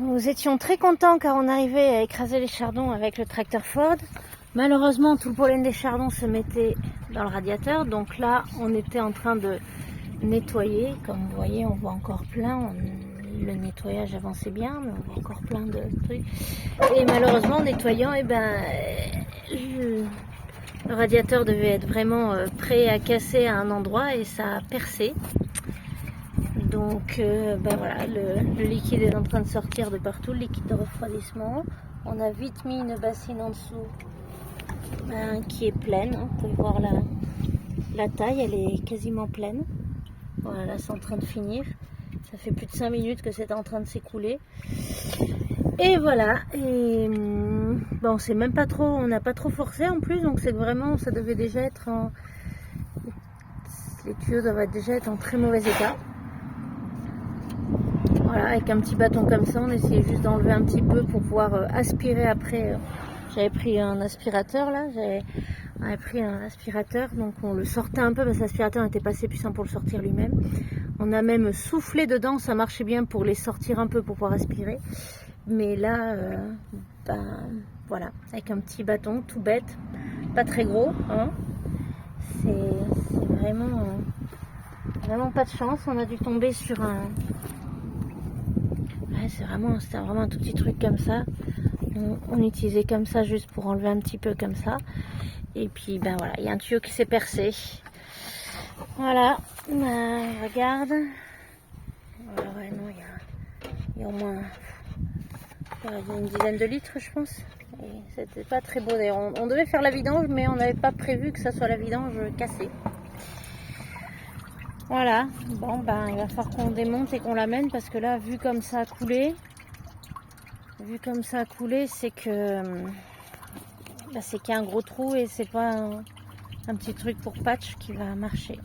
Nous étions très contents car on arrivait à écraser les chardons avec le tracteur Ford. Malheureusement, tout le pollen des chardons se mettait dans le radiateur. Donc là, on était en train de nettoyer. Comme vous voyez, on voit encore plein. Le nettoyage avançait bien, mais on voit encore plein de trucs. Et malheureusement, en nettoyant, le radiateur devait être vraiment prêt à casser à un endroit et ça a percé. Donc voilà, le liquide est en train de sortir de partout, le liquide de refroidissement. On a vite mis une bassine en dessous qui est pleine. Vous pouvez voir la taille, elle est quasiment pleine. Voilà, là c'est en train de finir. Ça fait plus de 5 minutes que c'est en train de s'écouler. Et voilà, et bon, c'est même pas trop, on n'a pas trop forcé en plus, donc c'est vraiment, ça devait déjà être les tuyaux doivent déjà être en très mauvais état. Voilà, avec un petit bâton comme ça, on essayait juste d'enlever un petit peu pour pouvoir aspirer après. J'avais pris un aspirateur là, j'avais pris un aspirateur, donc on le sortait un peu parce que l'aspirateur n'était pas assez puissant pour le sortir lui-même. On a même soufflé dedans, ça marchait bien pour les sortir un peu pour pouvoir aspirer. Mais là, voilà, avec un petit bâton tout bête, pas très gros, hein. C'est vraiment pas de chance. On a dû tomber sur un... Ouais, c'était vraiment un tout petit truc comme ça. On utilisait comme ça juste pour enlever un petit peu comme ça. Et puis voilà, il y a un tuyau qui s'est percé. Voilà, regarde. Ouais, non, il y a au moins une dizaine de litres, je pense. Et c'était pas très beau d'ailleurs. On devait faire la vidange, mais on n'avait pas prévu que ça soit la vidange cassée. Voilà, bon il va falloir qu'on démonte et qu'on l'amène parce que là, vu comme ça a coulé, c'est que c'est qu'il y a un gros trou et c'est pas un petit truc pour patch qui va marcher.